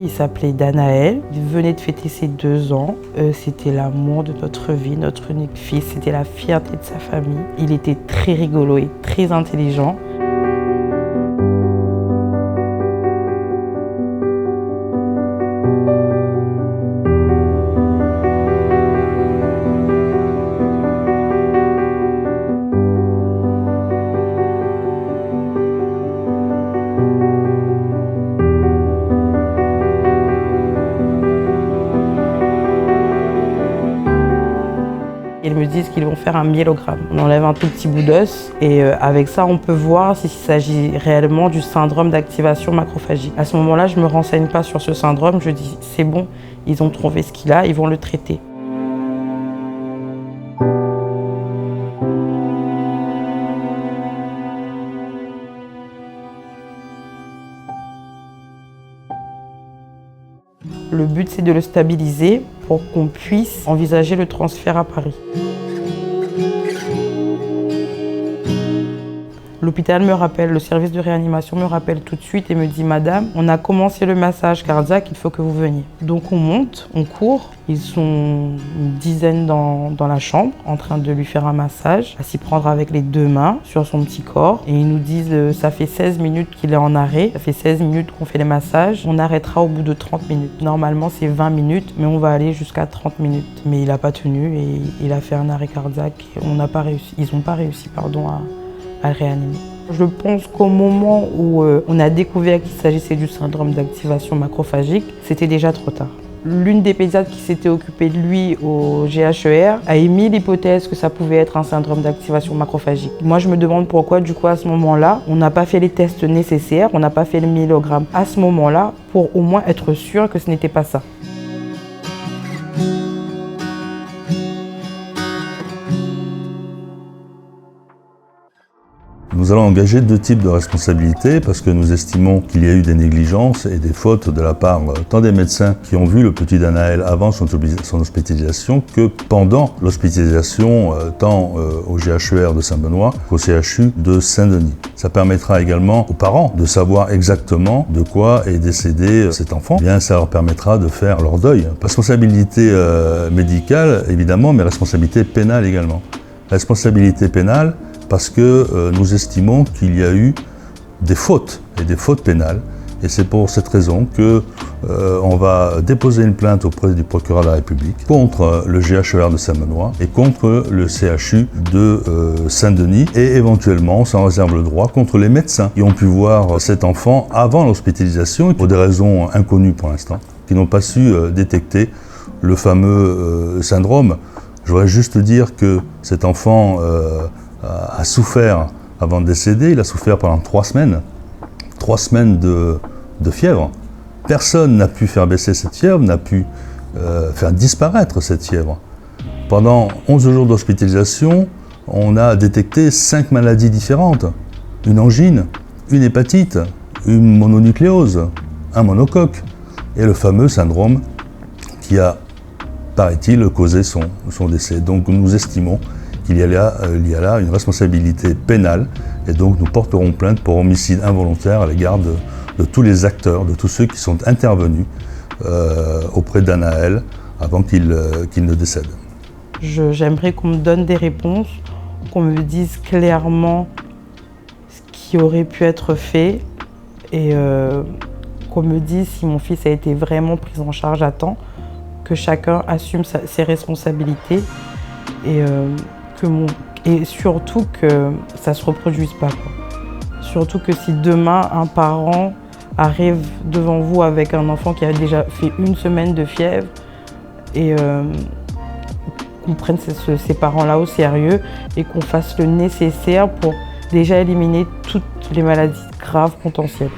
Il s'appelait Danaël, il venait de fêter ses 2 ans. C'était l'amour de notre vie, notre unique fils, c'était la fierté de sa famille. Il était très rigolo et très intelligent. Ils me disent qu'ils vont faire un myélogramme. On enlève un tout petit bout d'os et avec ça, on peut voir s'il s'agit réellement du syndrome d'activation macrophagique. À ce moment-là, je ne me renseigne pas sur ce syndrome, je dis c'est bon, ils ont trouvé ce qu'il a, ils vont le traiter. Le but, c'est de le stabiliser pour qu'on puisse envisager le transfert à Paris. L'hôpital me rappelle, le service de réanimation me rappelle tout de suite et me dit « Madame, on a commencé le massage cardiaque, il faut que vous veniez ». Donc on monte, on court, ils sont une dizaine dans la chambre en train de lui faire un massage, à s'y prendre avec les 2 mains sur son petit corps. Et ils nous disent ça fait 16 minutes qu'il est en arrêt, ça fait 16 minutes qu'on fait les massages, on arrêtera au bout de 30 minutes. Normalement c'est 20 minutes, mais on va aller jusqu'à 30 minutes. Mais il n'a pas tenu et il a fait un arrêt cardiaque et ils n'ont pas réussi à le réanimer. Je pense qu'au moment où on a découvert qu'il s'agissait du syndrome d'activation macrophagique, c'était déjà trop tard. L'une des pédiatres qui s'était occupée de lui au GHER a émis l'hypothèse que ça pouvait être un syndrome d'activation macrophagique. Moi, je me demande pourquoi, du coup, à ce moment-là, on n'a pas fait les tests nécessaires, on n'a pas fait le myélogramme à ce moment-là pour au moins être sûr que ce n'était pas ça. Nous allons engager 2 types de responsabilités parce que nous estimons qu'il y a eu des négligences et des fautes de la part tant des médecins qui ont vu le petit Danaël avant son hospitalisation que pendant l'hospitalisation tant au GHER de Saint-Benoît qu'au CHU de Saint-Denis. Ça permettra également aux parents de savoir exactement de quoi est décédé cet enfant. Bien, ça leur permettra de faire leur deuil. Responsabilité médicale évidemment, mais responsabilité pénale également. Responsabilité pénale parce que nous estimons qu'il y a eu des fautes, et des fautes pénales. Et c'est pour cette raison qu'on va déposer une plainte auprès du procureur de la République contre le GHER de Saint-Benoît et contre le CHU de Saint-Denis et éventuellement, sans réserve le droit, contre les médecins qui ont pu voir cet enfant avant l'hospitalisation pour des raisons inconnues pour l'instant, qui n'ont pas su détecter le fameux syndrome. Je voudrais juste dire que cet enfant a souffert avant de décéder, il a souffert pendant 3 semaines. 3 semaines de fièvre. Personne n'a pu faire baisser cette fièvre, n'a pu faire disparaître cette fièvre. Pendant 11 jours d'hospitalisation, on a détecté 5 maladies différentes. Une angine, une hépatite, une mononucléose, un monocoque et le fameux syndrome qui a, paraît-il, causé son décès. Donc nous estimons qu'il y a là une responsabilité pénale et donc nous porterons plainte pour homicide involontaire à l'égard de tous les acteurs, de tous ceux qui sont intervenus auprès d'Anaël avant qu'il ne décède. J'aimerais qu'on me donne des réponses, qu'on me dise clairement ce qui aurait pu être fait et qu'on me dise si mon fils a été vraiment pris en charge à temps, que chacun assume ses responsabilités et surtout que ça ne se reproduise pas, quoi. Surtout que si demain un parent arrive devant vous avec un enfant qui a déjà fait 1 semaine de fièvre et qu'on prenne ces parents-là au sérieux et qu'on fasse le nécessaire pour déjà éliminer toutes les maladies graves potentielles.